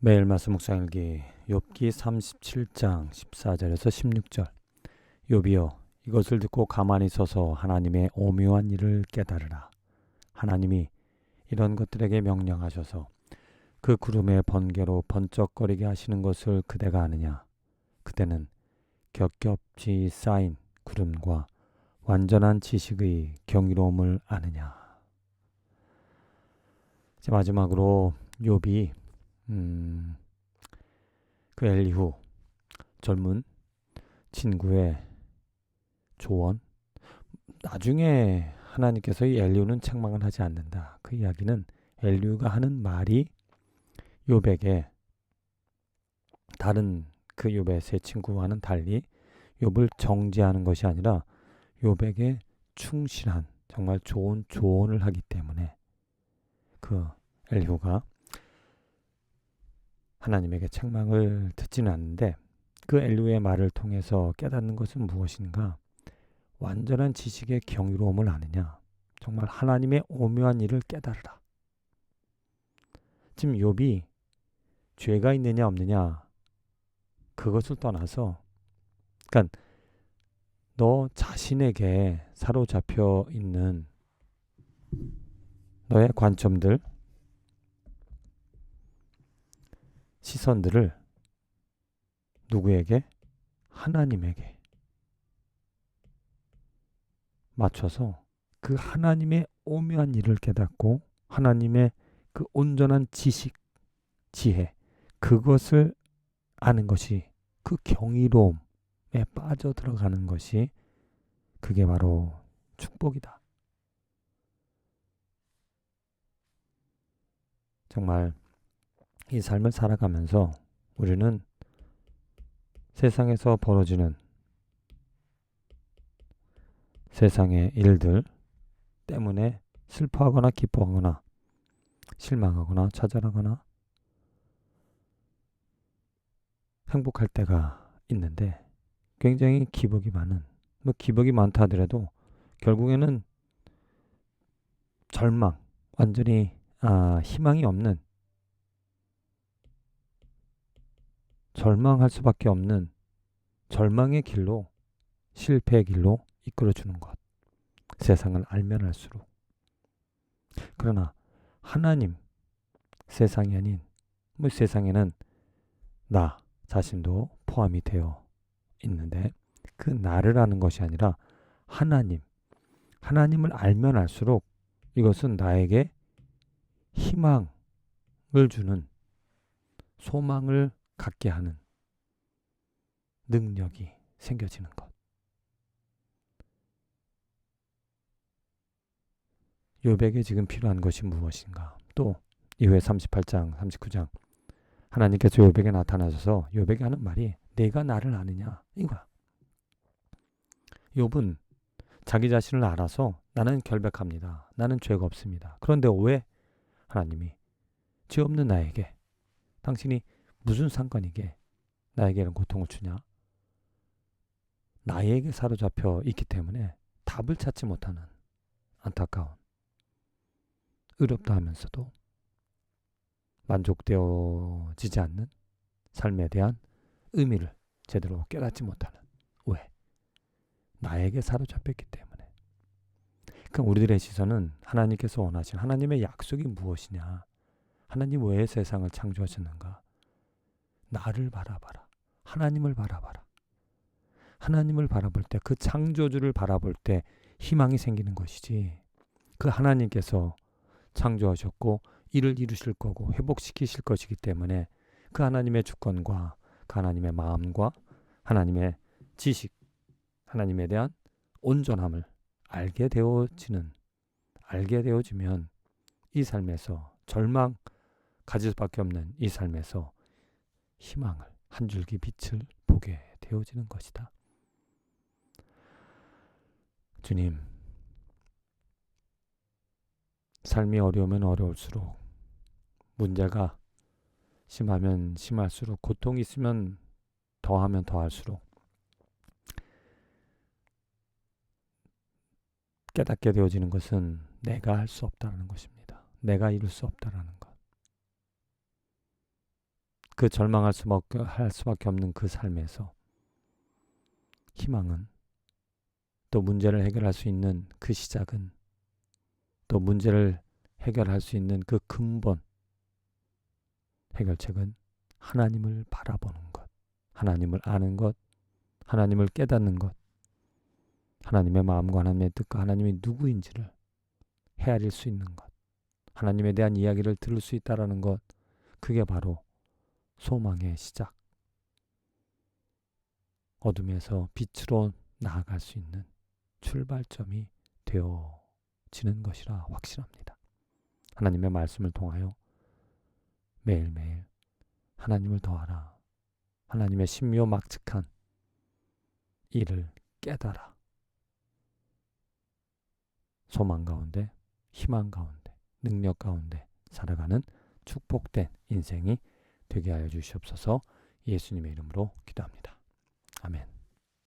매일 말씀 묵상일기 욥기 37장 14절에서 16절. 욥이여, 이것을 듣고 가만히 서서 하나님의 오묘한 일을 깨달으라. 하나님이 이런 것들에게 명령하셔서 그 구름의 번개로 번쩍거리게 하시는 것을 그대가 아느냐. 그대는 겹겹이 쌓인 구름과 완전한 지식의 경이로움을 아느냐. 이제 마지막으로 욥이 그 엘리후 젊은 친구의 조언. 나중에 하나님께서 이 엘리후는 책망을 하지 않는다. 그 이야기는 엘리후가 하는 말이 욥에게 다른 그 욥의 세 친구와는 달리 욥을 정죄하는 것이 아니라 욥에게 충실한 정말 좋은 조언을 하기 때문에 그 엘리후가 하나님에게 책망을 듣지는 않는데, 그 엘리후의 말을 통해서 깨닫는 것은 무엇인가? 완전한 지식의 경이로움을 아느냐. 정말 하나님의 오묘한 일을 깨달으라. 지금 욥이 죄가 있느냐 없느냐 그것을 떠나서, 그러니까 너 자신에게 사로잡혀 있는 너의 관점들, 시선들을 누구에게? 하나님에게 맞춰서 그 하나님의 오묘한 일을 깨닫고 하나님의 그 온전한 지식, 지혜, 그것을 아는 것이, 그 경이로움에 빠져들어가는 것이, 그게 바로 축복이다. 정말 이 삶을 살아가면서 우리는 세상에서 벌어지는 세상의 일들 때문에 슬퍼하거나 기뻐하거나 실망하거나 좌절하거나 행복할 때가 있는데, 굉장히 기복이 많은, 기복이 많다 하더라도 결국에는 절망, 완전히 희망이 없는, 절망할 수밖에 없는 절망의 길로, 실패의 길로 이끌어주는 것. 세상을 알면 알수록. 그러나 하나님, 세상이 아닌, 세상에는 나 자신도 포함이 되어 있는데, 그 나를 아는 것이 아니라 하나님을 알면 알수록 이것은 나에게 희망을 주는, 소망을 갖게 하는 능력이 생겨지는 것. 욥에게 지금 필요한 것이 무엇인가? 또 이후에 38장, 39장 하나님께서 욥에게 나타나셔서 욥에게 하는 말이 내가 나를 아느냐 이거야. 욥은 자기 자신을 알아서 나는 결백합니다. 나는 죄가 없습니다. 그런데 왜 하나님이 죄 없는 나에게, 당신이 무슨 상관이게 나에게 이런 고통을 주냐? 나에게 사로잡혀 있기 때문에 답을 찾지 못하는 안타까운, 의롭다 하면서도 만족되어지지 않는 삶에 대한 의미를 제대로 깨닫지 못하는. 왜? 나에게 사로잡혔기 때문에. 그럼 우리들의 시선은 하나님께서 원하신 하나님의 약속이 무엇이냐? 하나님 왜 세상을 창조하셨는가? 나를 바라봐라. 하나님을 바라봐라. 하나님을 바라볼 때, 그 창조주를 바라볼 때 희망이 생기는 것이지, 그 하나님께서 창조하셨고 이를 이루실 거고 회복시키실 것이기 때문에 그 하나님의 주권과 그 하나님의 마음과 하나님의 지식, 하나님에 대한 온전함을 알게 되어지면 이 삶에서, 절망 가질 수밖에 없는 이 삶에서 희망을, 한 줄기 빛을 보게 되어지는 것이다. 주님, 삶이 어려우면 어려울수록, 문제가 심하면 심할수록, 고통이 있으면 더하면 더할수록 깨닫게 되어지는 것은 내가 할 수 없다는 것입니다. 내가 이룰 수 없다는 것. 그 절망할 수밖에 없는 그 삶에서 희망은, 또 문제를 해결할 수 있는 그 시작은, 또 문제를 해결할 수 있는 그 근본 해결책은 하나님을 바라보는 것, 하나님을 아는 것, 하나님을 깨닫는 것, 하나님의 마음과 하나님의 뜻과 하나님이 누구인지를 헤아릴 수 있는 것, 하나님에 대한 이야기를 들을 수 있다라는 것, 그게 바로 소망의 시작, 어둠에서 빛으로 나아갈 수 있는 출발점이 되어지는 것이라 확신합니다. 하나님의 말씀을 통하여 매일매일 하나님을 더하라, 하나님의 신묘막측한 일을 깨달아 소망 가운데, 희망 가운데, 능력 가운데 살아가는 축복된 인생이 되게 하여 주시옵소서. 예수님의 이름으로 기도합니다. 아멘.